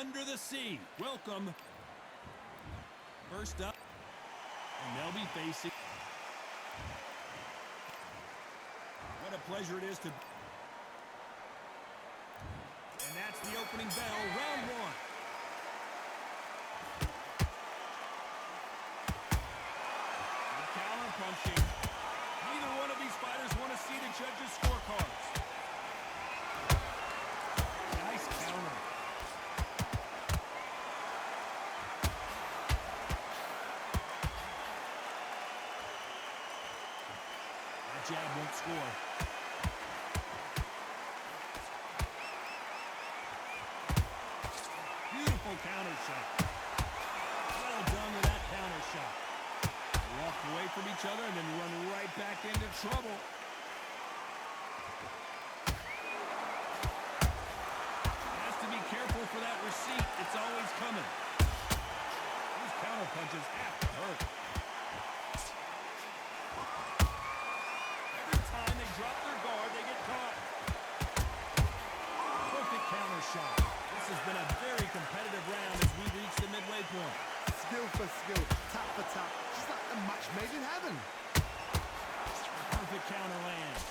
under the sea. Welcome. First up, and they'll be facing. What a pleasure it is to. And that's the opening bell, round one. Good counter punching. Neither one of these fighters want to see the judges' scorecards. Nice counter. That jab won't score. Beautiful counter shot. Well done with that counter shot. Walk away from each other and then run right back into trouble. Has to be careful for that receipt. It's always coming. These counter punches have to hurt. Every time they drop their guard, they get caught. Perfect counter shot. This has been a very competitive round as we reach the midway point. Skill for skill, tap for tap, just like a match made in heaven. Perfect counter lands.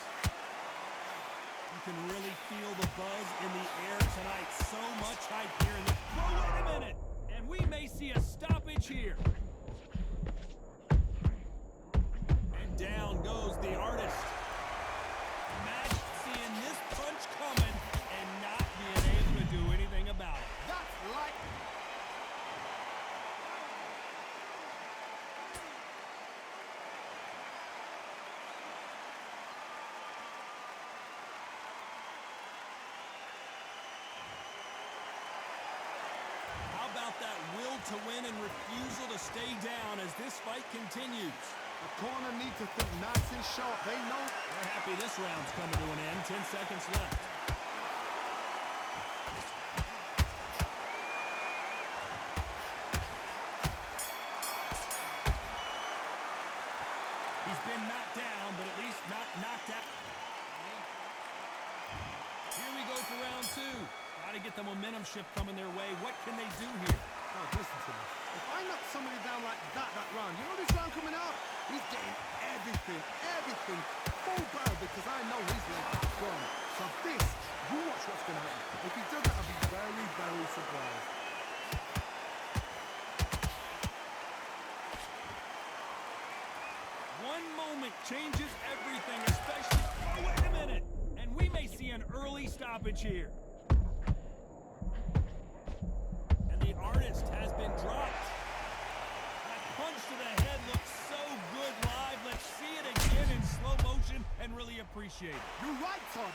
You can really feel the buzz in the air tonight. So much hype here in the... Oh, wait a minute! And we may see a stoppage here. And down goes the artist. Imagine seeing this punch coming and not being able to do anything about it. That's like... How about that will to win and refusal to stay down as this fight continues? The corner need to think nice and sharp. They know... They're happy this round's coming to an end. 10 seconds left. He's been knocked down, but at least not knocked out. Here we go for round two. Got to get the momentum shift coming their way. What can they do here? Oh, listen to me. If I knock somebody down like that round, you know this round coming out? He's getting everything full barrel because I know his legs are gone. So this, you watch what's going to happen. If he does that, I'll be very, very surprised. One moment changes everything, especially... Oh, wait a minute! And we may see an early stoppage here. And the artist has been dropped. That punch to the head looks so good live. Let's see it again in slow motion and really appreciate it. You're right, Todd.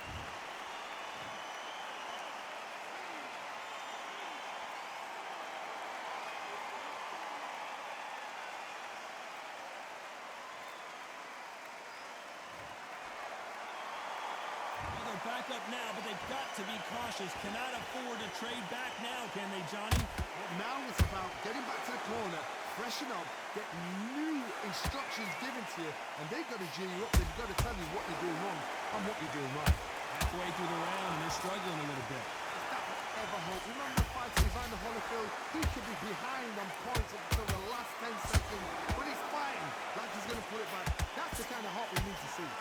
Back up now, but they've got to be cautious. Cannot afford to trade back now, can they, Johnny? But now it's about getting back to the corner, freshen up, get new instructions given to you, and they've got to gin you up. They've got to tell you what you're doing wrong and what you're doing right. Halfway through the round, and they're struggling a little bit. If that would ever hope. Remember the fight to Evander Holyfield? He could be behind on points until the last 10 seconds, but he's fighting like he's going to put it back. That's the kind of heart we need to see.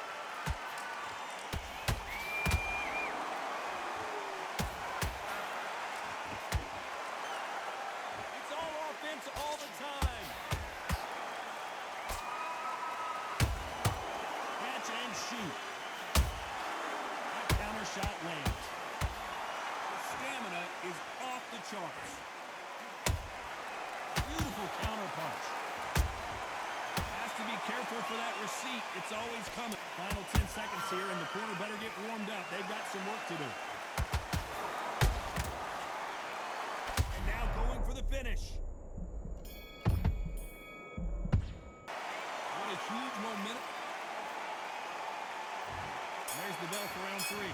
All the time. Catch and shoot. That counter shot lands. The stamina is off the charts. Beautiful counter punch. Has to be careful for that receipt. It's always coming. Final 10 seconds here, and the corner better get warmed up. They've got some work to do. And now going for the finish. Huge momentum. And there's the bell for round three.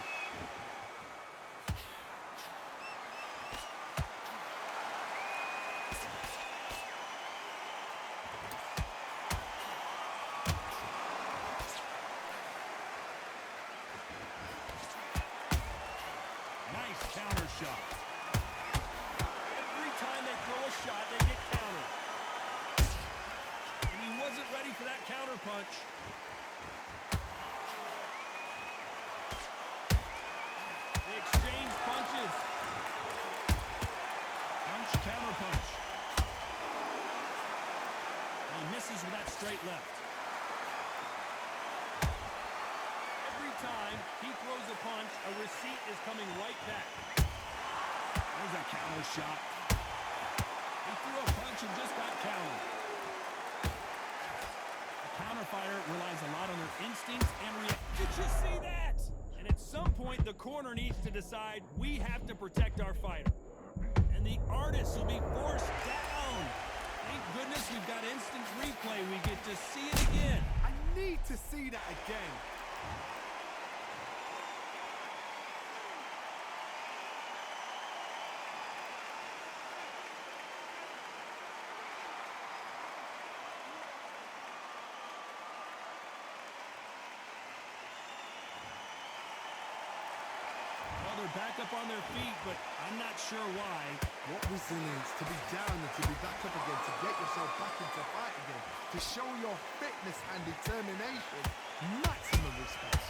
Counter shot. He threw a punch and just got countered. A counter fighter relies a lot on their instincts and reactions. Did you see that? And at some point, the corner needs to decide we have to protect our fighter. And the artist will be forced down. Thank goodness we've got instant replay. We get to see it again. I need to see that again. Well, they're back up on their feet, but I'm not sure why. What resilience to be down and to be back up again, to get yourself back into fight again, to show your fitness and determination. Maximum respect.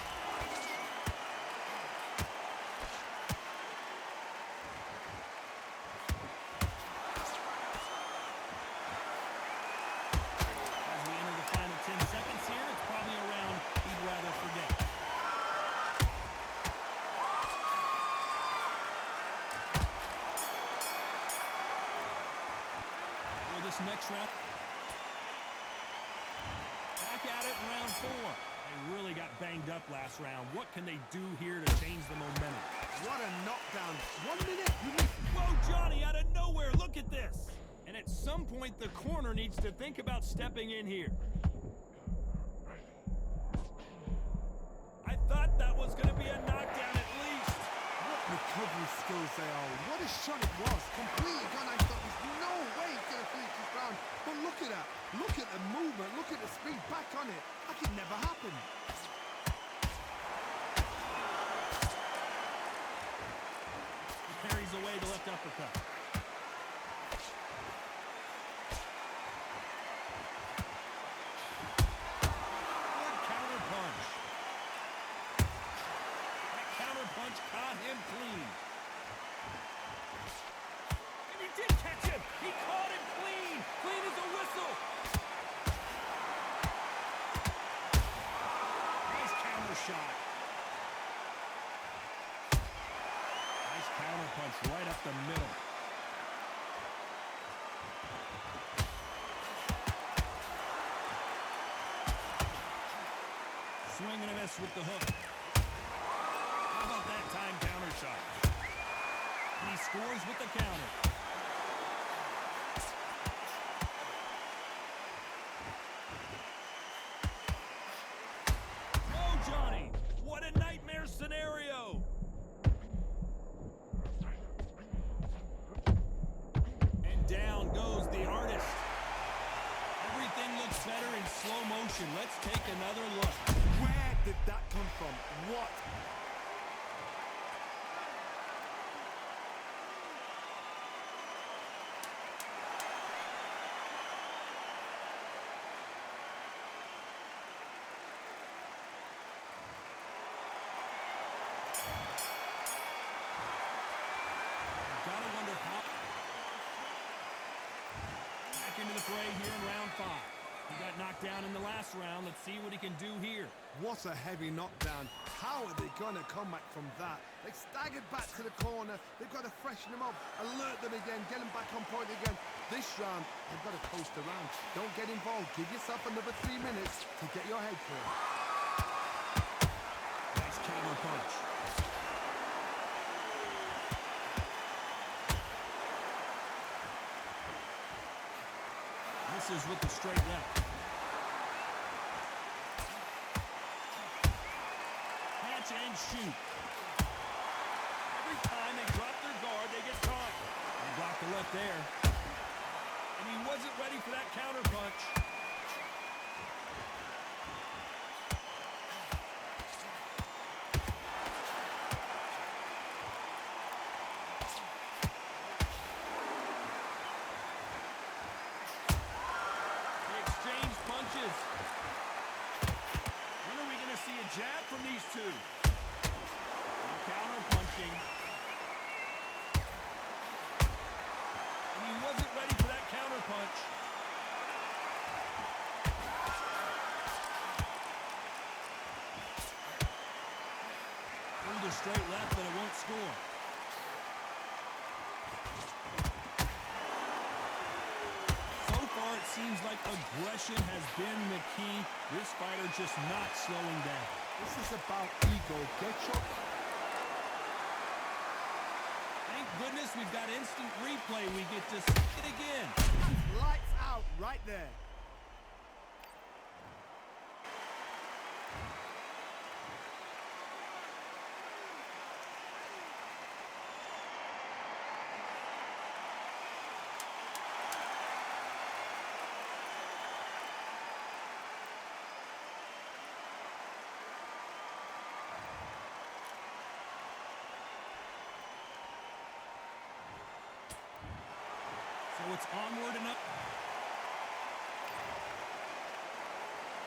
As we enter the final 10 seconds here, it's probably a round he'd rather forget. For this next round, back at it in round 4. They really got banged up last round. What can they do here to change the momentum? What a knockdown. 1 minute, you need... Whoa, Johnny, out of nowhere, look at this. And at some point, the corner needs to think about stepping in here. I thought that was going to be a knockdown at least. What recovery skills they are. What a shot it was. Completely gone. I thought there's no way he's going to finish this round. But look at that. Look at the movement. Look at the speed. Back on it. Like it never happened. He parries away the left uppercut. Good counter punch. That counter punch caught him clean. And he did catch him. He caught him clean. Clean as a whistle. Nice counter shot. Nice counter punch right up the middle. Swing and a miss with the hook. How about that time counter shot? And he scores with the counter. Whoa, Johnny! What a nightmare scenario! And down goes the artist. Everything looks better in slow motion. Let's take another look. Where did that come from? What? Gotta wonder how. Back into the fray here in round 5. He got knocked down in the last round. Let's see what he can do here. What a heavy knockdown. How are they going to come back from that? They staggered back to the corner. They've got to freshen them up, alert them again, get them back on point again. This round, they've got to coast around. Don't get involved. Give yourself another 3 minutes to get your head clear. Nice counter punch. Misses with the straight left. Catch and shoot. Every time they drop their guard, they get caught. They blocked the left there. And he wasn't ready for that counter punch. Punches. When are we going to see a jab from these two? Counter punching. And he wasn't ready for that counter punch. Threw the straight left, but it won't score. seems like aggression has been the key. This fighter just not slowing down. This is about ego. Get your... Thank goodness we've got instant replay. We get to see it again. Lights out right there. So it's onward and up.